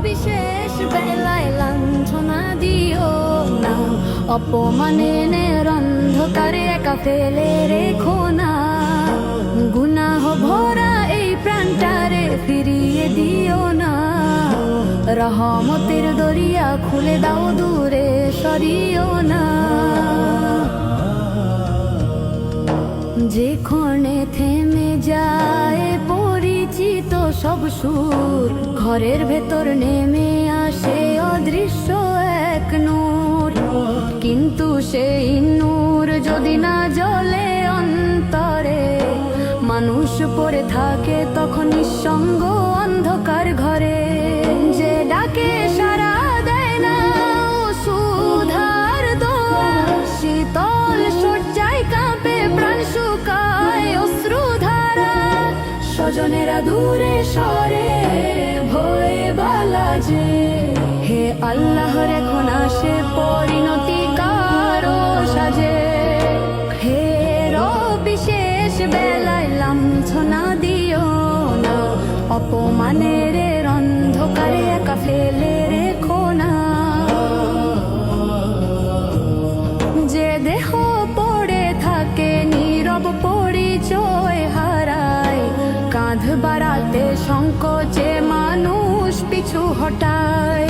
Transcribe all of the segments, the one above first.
বিশেষ বেলায় লাঞ্ছনা দিও না, অপমানের অন্ধকারে একা ফেলে রেখো না। গুনাহ ভরা এই প্রাণটারে ফিরিয়ে দিও না, রহমতের দরিয়া খুলে দাও, দূরে সরিও না। যেখানে থেমে যায় পরিচিত সব সুর, ঘরের ভেতর নেমে আসে অদৃশ্য এক নূর। কিন্তু সেই নূর যদি না জ্বলে অন্তরে, মানুষ পড়ে থাকে তখন নিঃসঙ্গ অন্ধকার ঘরে। যে ডাকে সারা দেয় না সুধার দোয়া, শীতল শয্যায় কাঁপে প্রাণ শুকায় অশ্রুধারা। স্বজনেরা দূরে সরে ভয়ে বালা যে, হে আল্লাহ এখন আসে পরিণতি কারো সাজে। হে রব বিশেষ বেলায় লাঞ্ছনা দিও না, অপমানের অন্ধকারে একা ফেলে রেখো না। যে দেহ পড়ে থাকে নীরব পরিচয় হারায়, কাঁধ বাড়াতে সংকোচে মানুষ পিছু হটায়।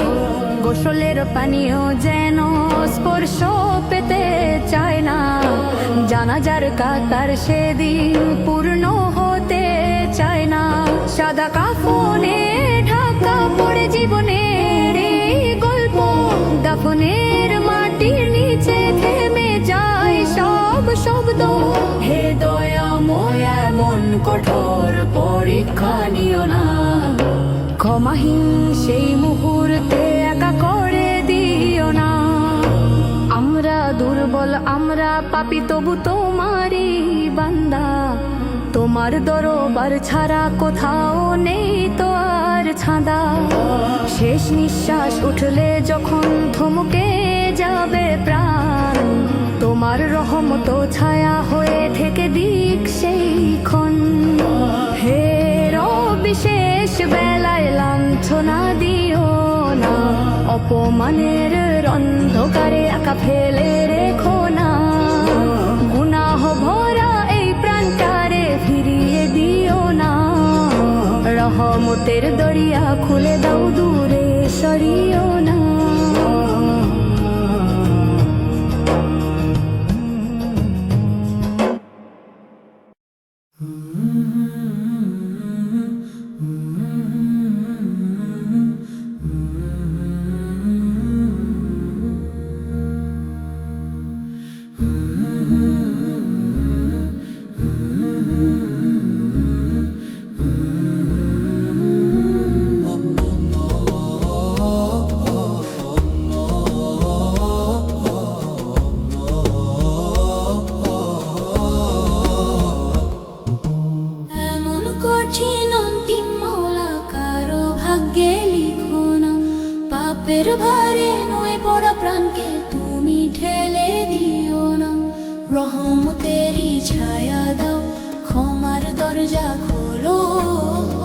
গোসলের পানীয় যেন স্পর্শ পেতে চায় না, জানাজার কাতার সেদিন পূর্ণ হতে চায় না। সাদা কাফনে ঢাকা পড়ে জীবনের এই গল্প, দাফনের মাটির নিচে থেমে যায় সব শব্দ। হে দয়াময় এমন কঠোর পরীক্ষা নিও না, ক্ষমাহীন সেই মুহূর্তে একা করে দিও না। আমরা দুর্বল, আমরা পাপী, তবু তোমারই বান্দা। তোমার দরবার ছাড়া কোথাও নেই তো আর ছাঁদা। শেষ নিঃশ্বাস উঠলে যখন থমকে যাবে প্রাণ, তোমার রহমত ছায়া হয়ে থেকে দিক সেই ক্ষণ। হে রব বিশেষ বেলায় লাঞ্ছনা দিও না, অপমানের অন্ধকারে একা ফেলে রেখো না। গুনাহ ভরা এই প্রাণটারে ফিরিয়ে দিও না, রহমতের দরিয়া খুলে দাও, দূরে সরিও না। পাপের ভারে নয় পড়া প্রাণকে তুমি ঠেলে দিও না, রহমতেরই ছায়া দাও, ক্ষমার দরজা খোলো।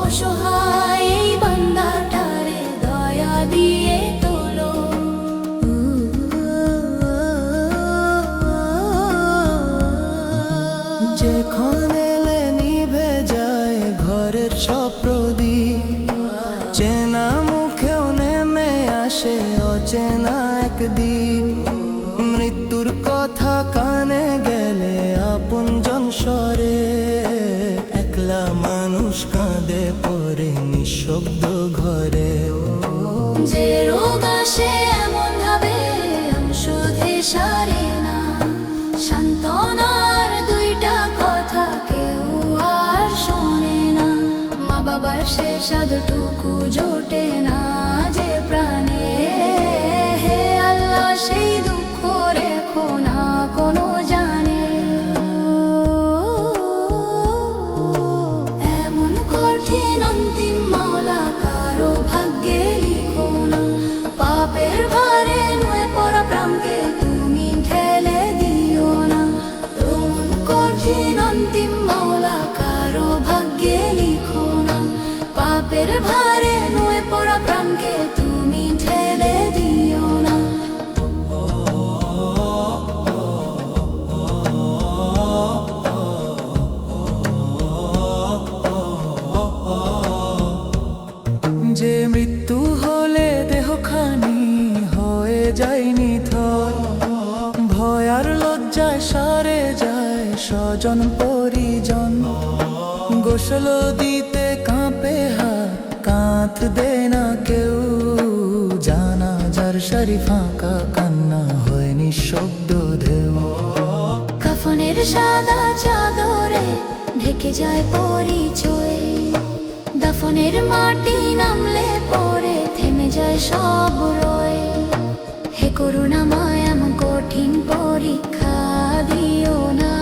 অসহায় এই বান্দাটারে দয়া দিয়ে তোলো। যেখানে নিভে যায় ঘরের সব প্রদীপ, চেনা মুখেও নেমে আসে অচেনা একদিন। মৃত্যুর কথা কানে গেলে আপনজন সরে, একলা মানুষ কাঁদে পড়ে নিঃশব্দ ঘরে। যে রোগ আসে এমন ভাবে শুধু সারে না, সান্ত্বনার দুইটা কথা কেউ আর শোনে না। মা বাবার শেষ আদটুকু জোটে না যে প্রাণে, হে আল্লাহ সেই দুঃখ রেখো না কোনো জানে। এমন কঠিন অন্তিম মাওলা কারো ভাগ্যে লিখো না, পাপের ভারে নয় পড়া প্রাণকে তুমি ঠেলে দিও না। এমন কঠিন অন্তিম মাওলা কারো ভাগ্যে লিখো না, পাপের ভারে স্বজন পরিজন গোসল দিতে কাঁপে হাত কাঁথ দে না কেউ জানাজার সারি ফাঁকা কান্না হয় নিঃশব্দ ঢেউ কাফনের সাদা চাদরে ঢেকে যায় পরিচয় দাফনের মাটি নামলে পরে থেমে যায় সব রয় হে করুণাময় এমন কঠিন পরীক্ষা দিও না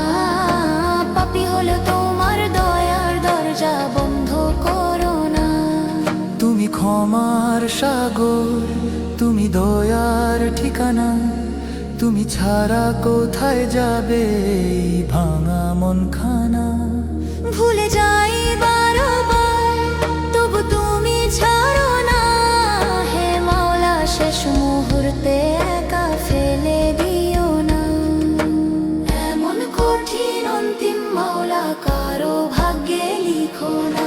পাপী হলো তোমার দয়ার দরজা বন্ধ করো না তুমি ক্ষমার সাগর তুমি দয়ার ঠিকানা তুমি ছাড়া কোথায় যাবে এই ভাঙা মন খানা ভুলে যাই বারবার তবু তুমি ছাড়ো না হে মাওলা শেষ মুহূর্তে একা ফেলে দিও না এমন কঠিন অন্তিম মাওলা কারো ভাগ্যে লিখো না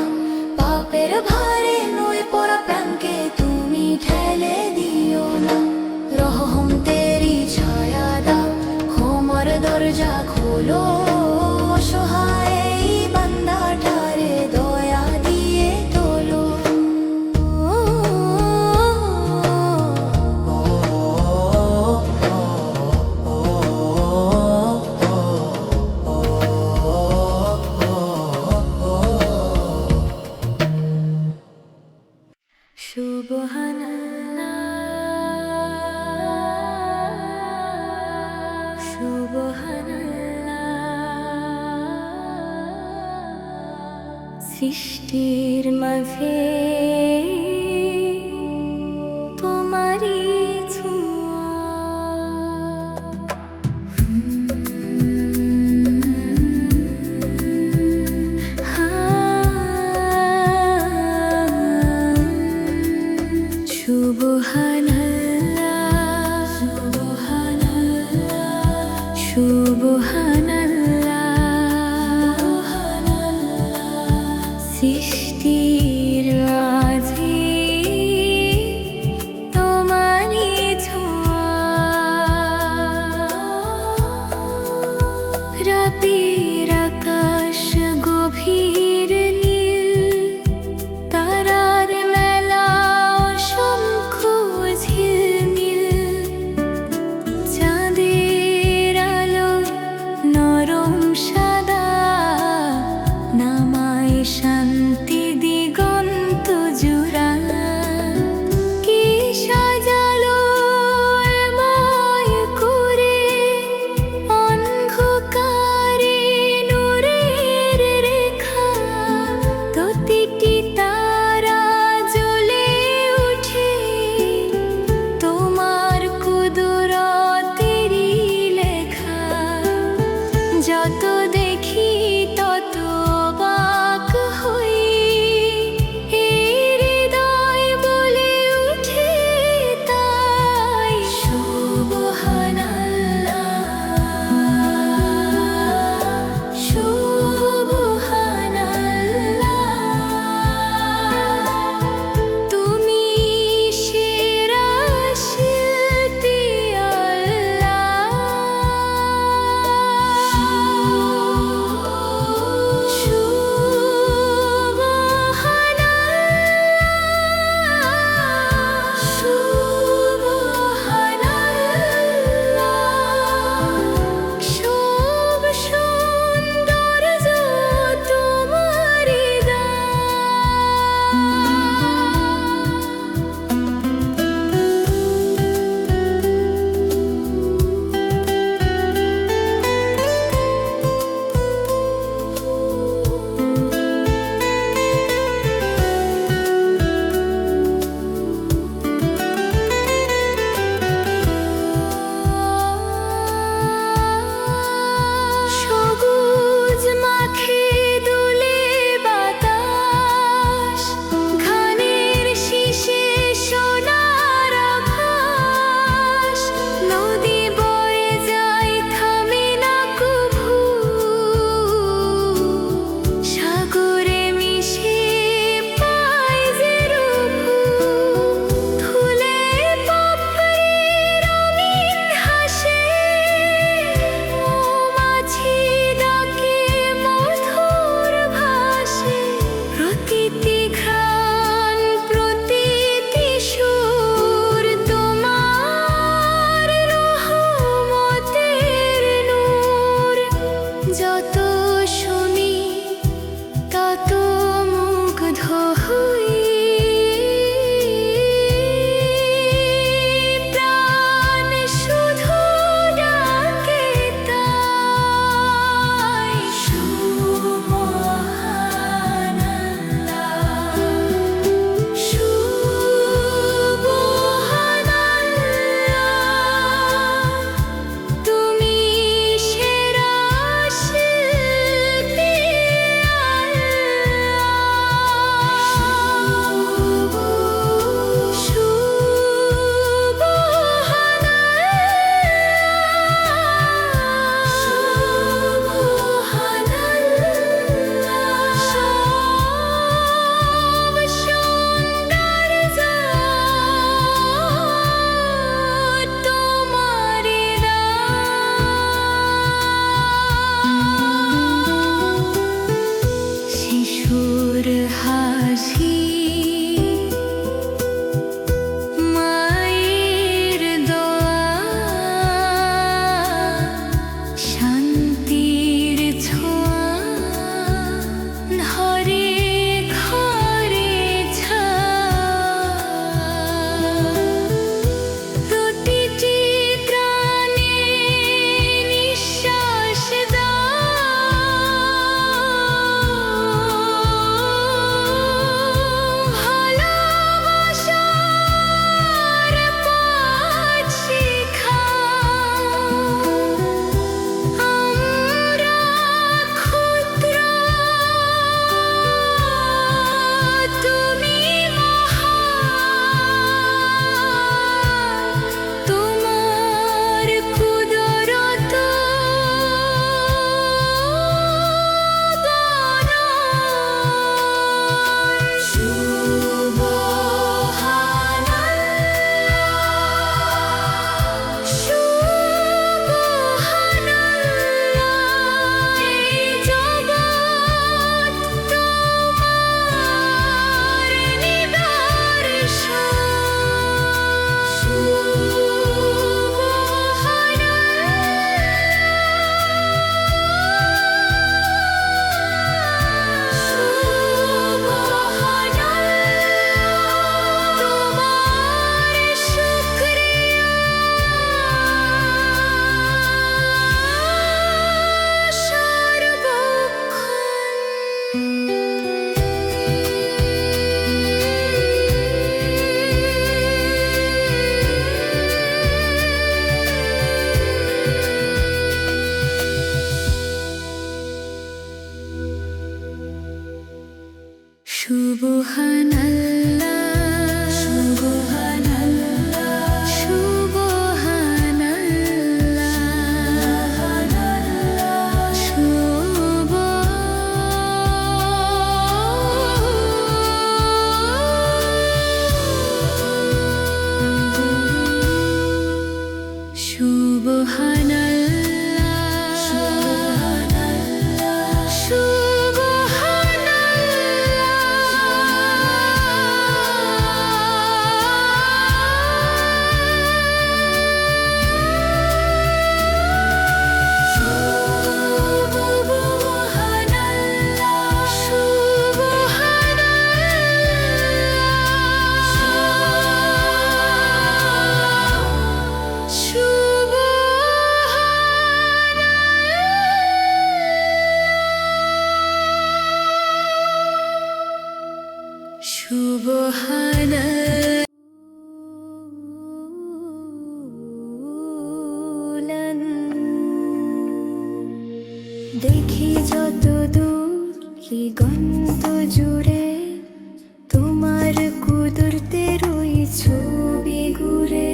পাপের ভারে নয় পড়া প্রাণকে তুমি ঠেলে দিও না রহম তেরি ছায়া দাও ক্ষমার দরজা খোলো অসহায় এই বান্দাটারে দয়া দিয়ে তোলো সৃষ্টির মাঝে তোমারই ছোঁয়া সুবহানাল্লাহ সুবহানাল্লাহ সুবহানাল্লাহ সৃষ্টির রাজ সুবহানাল্লাহ সুবহানাল্লাহ সুবহানাল্লাহ দেখি যত দূর দিগন্ত জুড়ে তোমার কুদরতের ওই ছবি ঘুরে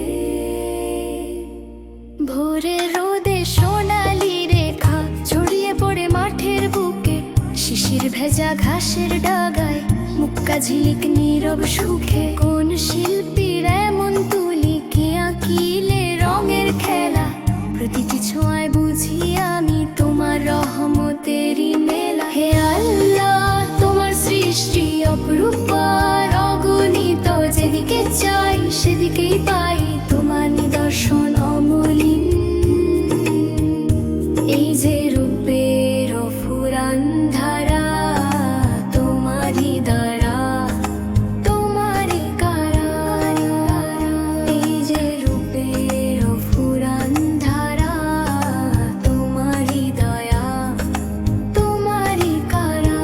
ভোরে রোদে সোনালি রেখা ছড়িয়ে পড়ে মাঠের বুকে শিশির ভেজা ঘাসের ডাগায় মুক্কা ঝিলিক নীরব সুখে কোন শিল্পীর এমন তুলি কে আঁকিলে রঙের খেলা প্রতিটি ছোঁয়ায় বুঝি আমি তোমার রহমতেরই মেলা হে আল্লাহ তোমার সৃষ্টি অপরূপ অগণিত যেদিকে চাই সেদিকেই পাই তোমার নিদর্শন অমলিন এই যে রূপের ফুরান ধারা তোমারই দ্বারা তোমারই কারা এই যে রূপের ফুরান ধারা তোমারই দয়া তোমারই কারা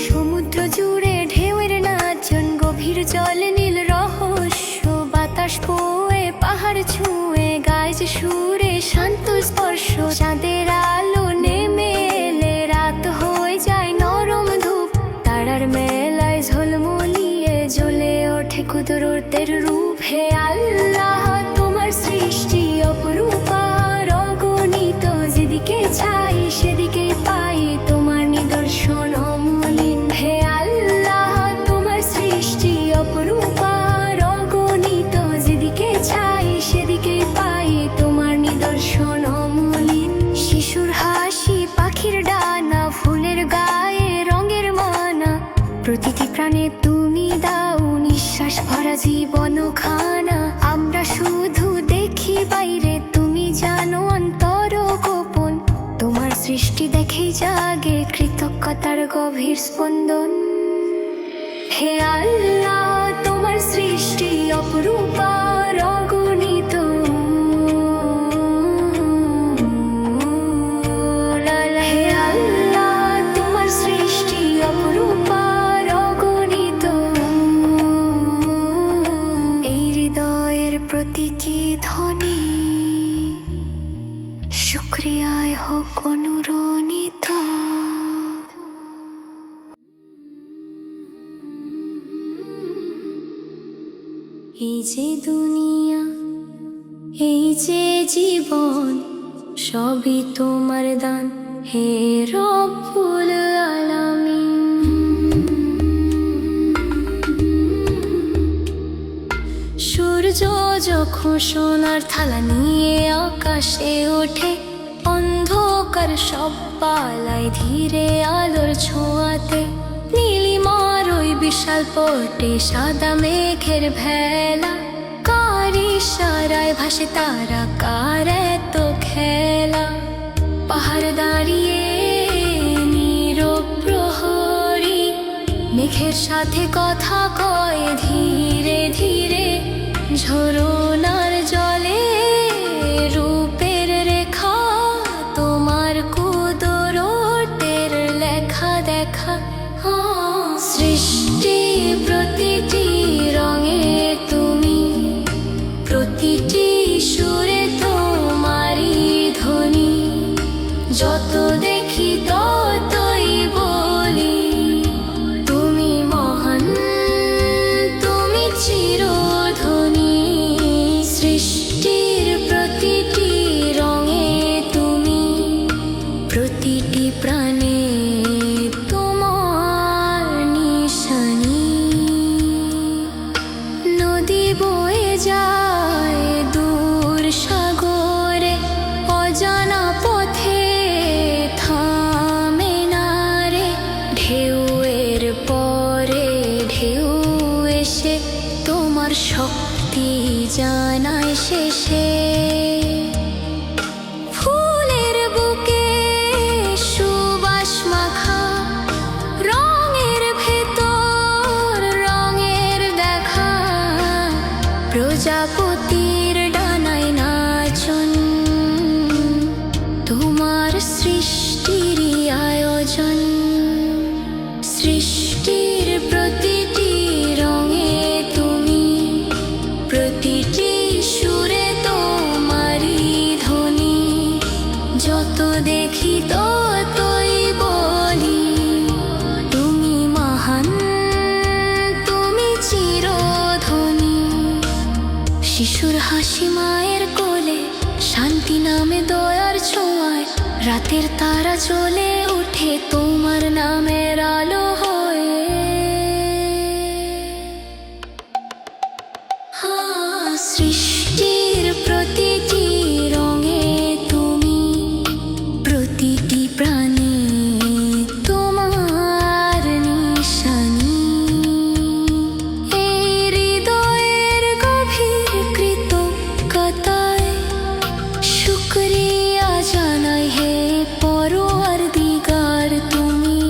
সমুদ্র জুড়ে ঢেউয়ের নাচন গভীর জল নীল রহস্য বাতাস বয়ে পাহাড় ছুঁয়ে গায়ে যে সুরে শান্ত স্পর্শ চাঁদের আলো নেমে এলে রাত হয়ে যায় নরম ধূপ তারার মেলায় ঝলমলিয়ে জ্বলে ওঠে কুদরতের রূপ হে আল্লাহ তোমার সৃষ্টি অপরূপ অগণিত যেদিকে চাই সেদিকে পাই তোমার নিদর্শন অমলিন হে আল্লাহ তোমার সৃষ্টি অপরূপ অগণিত যেদিকে চাই সেদিকে পাই তোমার নিদর্শন অমলিন শিশুর হাসি পাখির ডানা ফুলের গায়ে রঙের মানা প্রতিটি প্রাণে তুমি দাও নিঃশ্বাস ভরা জীবন খানা আমরা শুধু দেখি বাইরে তুমি জানো অন্তর গোপন তোমার সৃষ্টি দেখে জাগে কৃতজ্ঞতার গভীর স্পন্দন হে আল্লাহ তোমার সৃষ্টি অপরূপ অগণিত হে আল্লাহ তোমার সৃষ্টি অপরূপ অগণিত এই হৃদয়ের প্রতিটি ধ্বনি শুকরিয়ায় হোক অনুরণিত এই যে দুনিয়া এই যে জীবন সবই তোমার দান হে রব্বুল আলামিন সূর্য যখন সোনার থালা নিয়ে আকাশে ওঠে অন্ধকার সব পালায় ধীরে আলোর ছোঁয়াতে নীলিমার ওই বিশাল পটে সাদা মেঘের ভেলা কার ইশারায় ভাসে তারা কার এত খেলা পাহাড় দাঁড়িয়ে নীরব প্রহরী মেঘের সাথে কথা কয় ধীরে ধীরে ঝরনার জলে রূপের রেখা তোমার কুদরতের লেখা দেখা সৃষ্টি প্রতিটি রঙে তুমি প্রতিটি সুরে তোমারই ধ্বনি যত দেখি ততই বলি রাতের তারা জ্বলে উঠে তোমার নামের আলো হয়ে। সৃষ্টির প্রতিটি রঙে তুমি, প্রতিটি প্রাণে তোমার নিশানি। এই হৃদয়ের গভীর কৃতজ্ঞতায় শুকরিয়া জানাই হে পরওয়ারদিগার তুমি।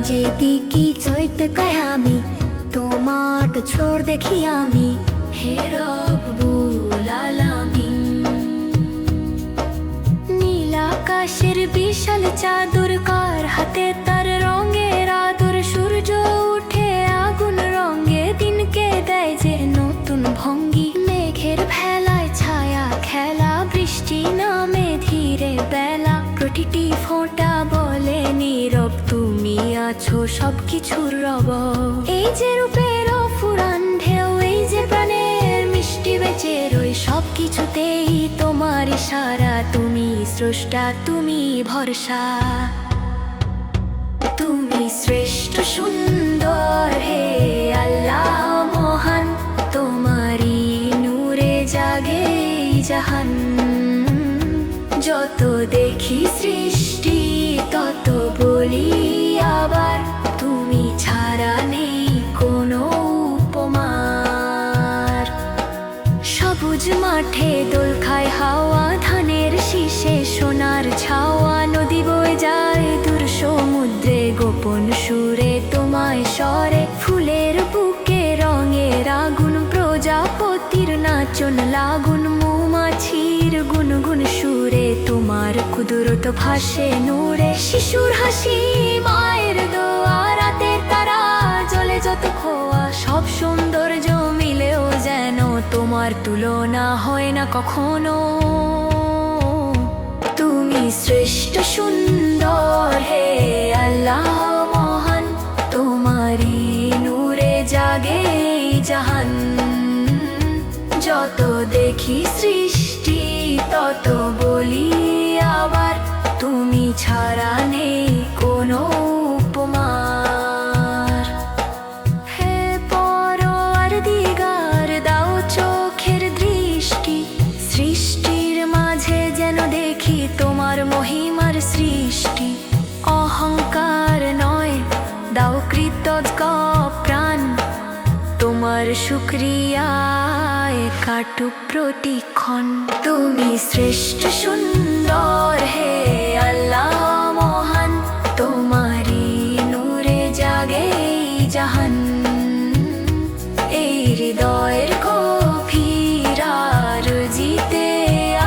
যেদিকে চৈতে কায় আমি তোমার ছোড় দেখি আমি হে রব্বুল আলামিন নীল আকাশের বিশাল চাদর কার হাতে তার রঙের আদর সূর্য উঠে আগুন রঙে দিনকে দেয় যে নতুন ভঙ্গি মেঘের ভেলায় ছায়া খেলা বৃষ্টি নামে ধীরে বেলা প্রতিটি ফোঁটা বলে নীরব তুমি আছো সবকিছুর রব এই যে রূপের ফুরান ঢেউ এই যে প্রাণের মিষ্টি বেঁচে রই সবকিছুতেই তোমার ইশারা তুমি স্রষ্টা তুমি ভরসা তুমি শ্রেষ্ঠ সুন্দর হে আল্লাহ মহান তোমারই নূরে জাগে এই জাহান যত দেখি সৃষ্টি তত বলি আবার তুমি ছাড়া নেই কোনো উপমার সবুজ মাঠে দোল খায় হাওয়া ধানের শীষে সোনার ছাওয়া নদী বয়ে যায় দূর সমুদ্রে গোপন সুরে তোমায় স্বরে ফুলের বুকে রঙের আগুন প্রজাপতির নাচন লাগুন মৌমাছির গুনগুন সুরে তোমার কুদরত ভাসে নূরে শিশুর হাসি মায়ের দোয়া রাতের তারা জলে যত খোয়া সব সৌন্দর্য মিলেও যেন তোমার তুলনা হয় না কখনো তুমি শ্রেষ্ঠ সুন্দর হে আল্লাহ মহান তোমারই নূরে জাগে এই জাহান যত দেখি সৃষ্টি তত বলি আবার তুমি ছাড়া নেই কোনো উপমার হে পরওয়ারদিগার দাও চোখের দৃষ্টি সৃষ্টির মাঝে যেন দেখি তোমার মহিমার সৃষ্টি অহংকার নয় দাও কৃতজ্ঞ প্রাণ তোমার শুকরিয়ায় কাটুক প্রতিক্ষণ তুমি শ্রেষ্ঠ সুন্দর হে আল্লাহ মহান তোমারই নূরে জাগে এই জাহান এই হৃদয়ের গভীর আরজিতে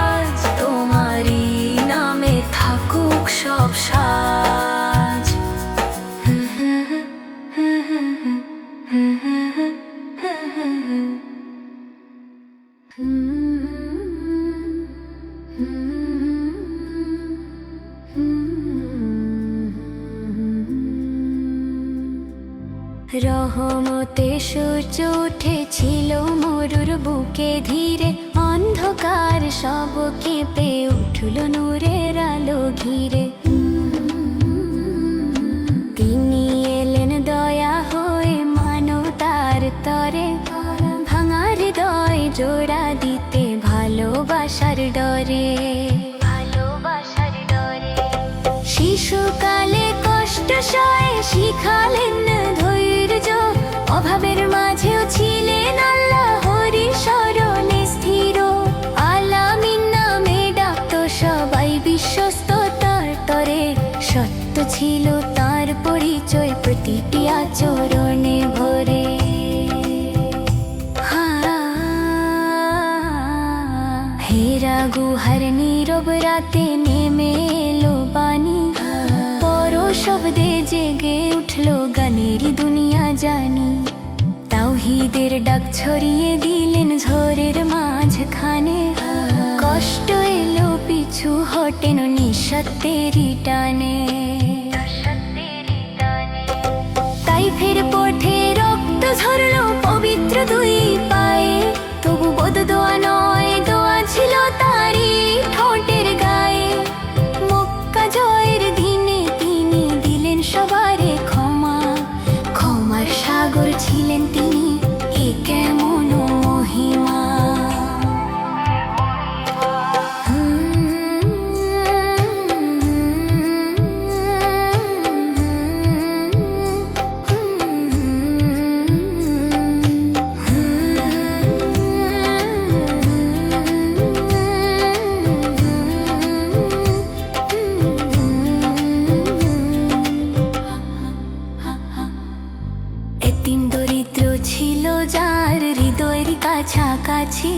আজ তোমারই নামে থাকুক সব সাজ রহমতে সূর্য উঠেছিল মরুর বুকে ধীরে অন্ধকার সব কেঁপে উঠল নূরের আলো ঘিরে তিনি এলেন দয়া হয়ে মানবতার তরে ভাঙার হৃদয় জোড়া দিতে ভালোবাসার ডরে শিশুকালে কষ্ট সয়ে শিখালেন ধৈর্য অভাবের মাঝেও ছিলেন আল্লাহরই শরণে স্থির আলামিন নামে ডাকত সবাই বিশ্বস্ত তার তরে সত্য ছিল তার পরিচয় প্রতিটি আচরণে ভরে হেরা গুহার নীরব রাতে নেমে এলো বাণী পর শব্দে জেগে উঠলো গানেরই দুনিয়া জানি নাহিদের ডাক ছড়িয়ে দিলেন ঝড়ের মাঝখানে। কষ্ট এলো পিছু হটেন নিঃস্বার্থেরই টানে। তাই ফের পথে রক্ত ঝরলো পবিত্র দুই পায়ে, তবু বোধ দোয়া নয়, দোয়া ছিল তারই ঠোঁটের গায়ে। মক্কা জয়ের দিনে তিনি দিলেন সবারে ক্ষমা, ক্ষমার সাগর ছিলেন তিনি, এ কেমন মহিমা। এতিম দরিদ্র ছিল যার হৃদয়ের কাছাকাছি,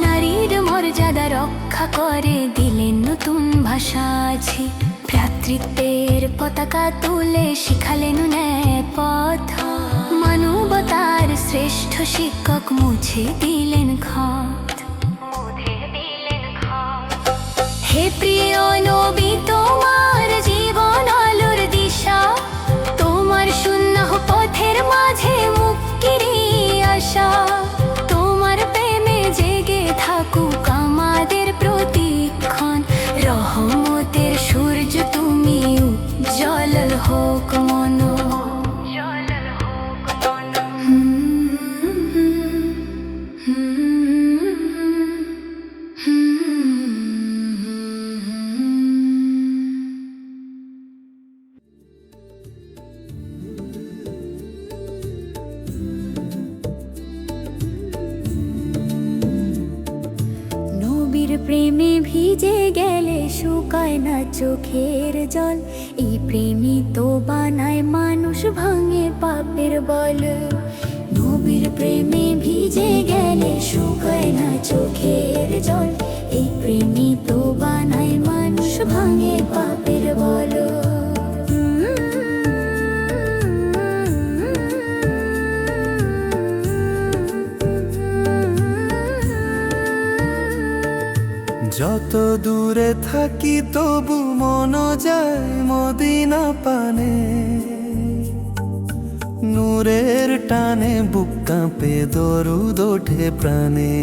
নারীর মর্যাদা রক্ষা করে দিলেন নতুন ভাষা আছে। ভ্রাতৃত্বের পতাকা তুলে শিখালেন ন্যায় পথ, মানবতার শ্রেষ্ঠ শিক্ষক মুছে দিলেন ক্ষত। হে প্রিয় নবী, তোমার জীবন আলোর দিশা, তোমার সুন্নাহ পথের মাঝে মুক্তিরই আশা। তোমার প্রেমে জেগে থাকুক আমাদের প্রতিক্ষণ, রহমতের সূর্য তুমি, উজ্জ্বল হোক মন। নবীর প্রেমে ভিজে গেলে শুকায় না চোখের জল, এই প্রেমই তো বানায় মানুষ, ভাঙে পাপের বল। নবীর প্রেমে ভিজে গেলে শুকায় না চোখের জল, এই প্রেমই তো বানায় মানুষ, ভাঙে পাপের বল। যত দূরে থাকি তবু মন যায় মদিনা পানে, নূরের টানে বুক কাঁপে দরুদ ওঠে প্রাণে।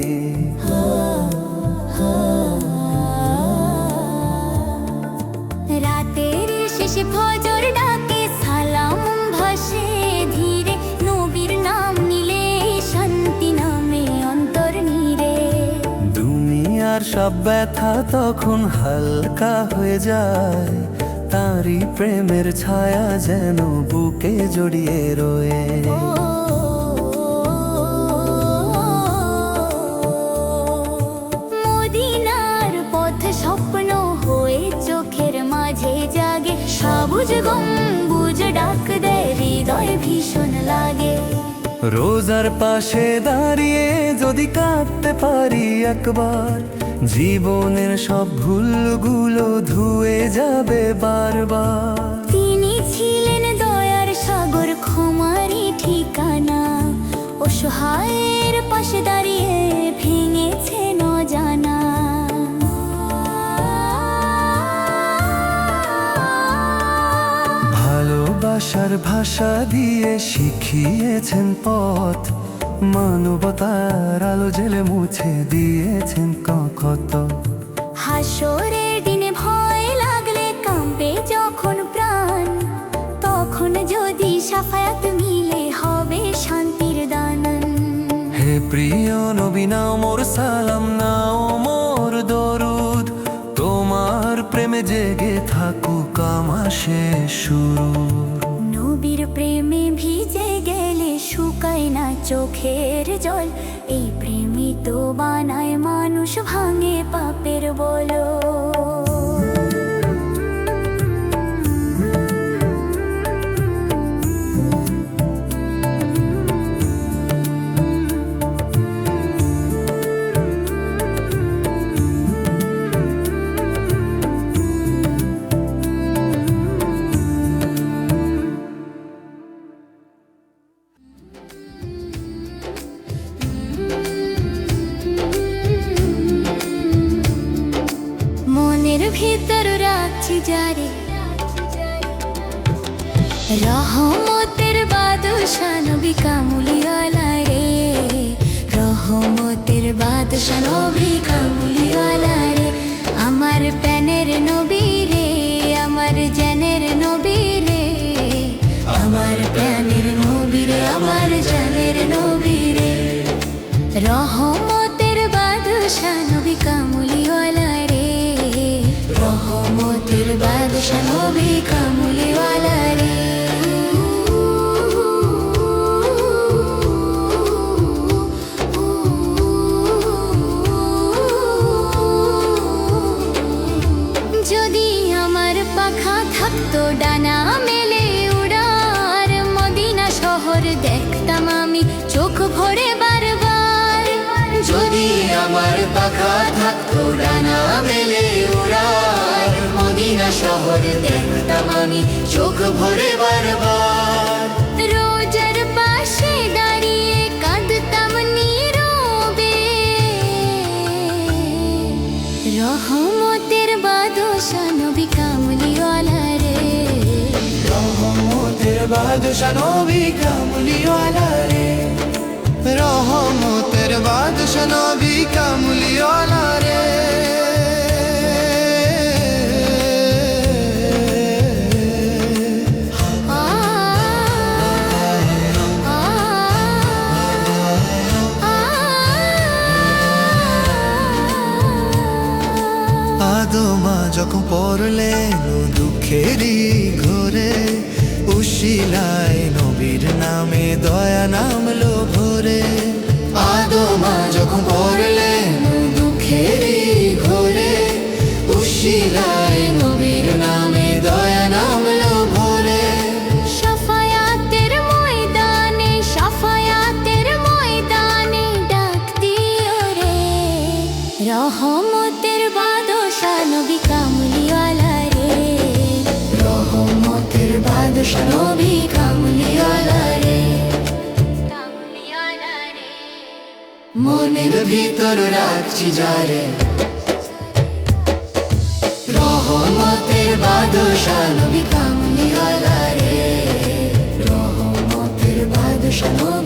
রাতের শেষে ফজর ডাকে সালাম ভাসে ধীরে, নবীর নাম নিলে শান্তি নামে অন্তর নীরে। দুনিয়ার সব ব্যথা তখন হালকা হয়ে যায়, তারই প্রেমের ছায়া যেন বুকে জড়িয়ে রয়ে। মদিনার পথ স্বপ্ন হয়ে চোখের মাঝে জাগে, সবুজ গম্বুজ ডাক দেয়, হৃদয় ভীষণ লাগে। রোজার পাশে দাঁড়িয়ে যদি কাঁদতে পারি একবার, জীবনের সব ভুলগুলো ধুয়ে যাবে বারবার। তিনি ছিলেন দয়ার সাগর, ক্ষমারই ঠিকানা, অসহায়ের পাশে দাঁড়িয়ে ভেঙেছে অজানা। ভালোবাসার ভাষা দিয়ে শিখিয়েছেন পথ, মানবতার আলো জেলে মুছে দিয়েছেন কত। হাসরের দিনে ভয় লাগলে কাঁপে যখন প্রাণ, তখন যদি শাফায়াত মিলে হবে শান্তির দানন। হে প্রিয় নবী, নাও মোর সালাম, নাও মোর দরুদ, তোমার প্রেমে জেগে থাকুক আমার শেষ শুরু। নবীর প্রেমে ভিজে গেলে শুকায় না চোখের জল, এই প্রেমই তো বানায় মানুষ, ভাঙে পাপের বলো। ভিতর রাখছি যারে রহমতের বাদশা নবী কামুলিওয়ালা রে রহমতের বাদশা নবী কামুলিওয়ালা রে আমার প্যানের নবী রে আমার জানের নবী রে আমার প্যানের নবী রে আমার জানের নবী রে রহমতের বাদশা নবী কামুলিওয়ালা রে রহমতের বাদশা নবী কামুলিওয়ালা রে যদি আমার পাখা থাকতো ডানা মেলে উড়ার মদিনা শহর দেখতাম আমি চোখ ভরে বারবার যদি আমার পাখা থাকতো ডানা মেলে উড়ার মদিনা শহর দেখতাম আমি চোখ ভরে বারবার রোজার পাশে দাঁড়িয়ে কাঁদতাম নীরবে রহমতের বাদশা নবী কামলিওয়ালা রে রহমতের বাদশা নবী কামলিওয়ালা রে রহমতের বাদশা নবী কামলিওয়ালা রে আদমা যখন পড়লেন দুঃখেরই ঘরে উশিলায় নবীর নামে দয়া নামলো ভরে আদমা যখন পড়লেন দুঃখেরই ঘরে উশিলায় নবীর নামে দয়া নামলো ভরে শাফায়াতের ময়দানে ডাক দিও রে রহমতের বাদশা নবী কামলিওয়ালা রে রহমতের বাদশা নবী কামলিওয়ালা রে মনের ভিতর রাখছি যারে রহমতের বাদশা নবী কামলিওয়ালা রে রহমতের বাদশা নবী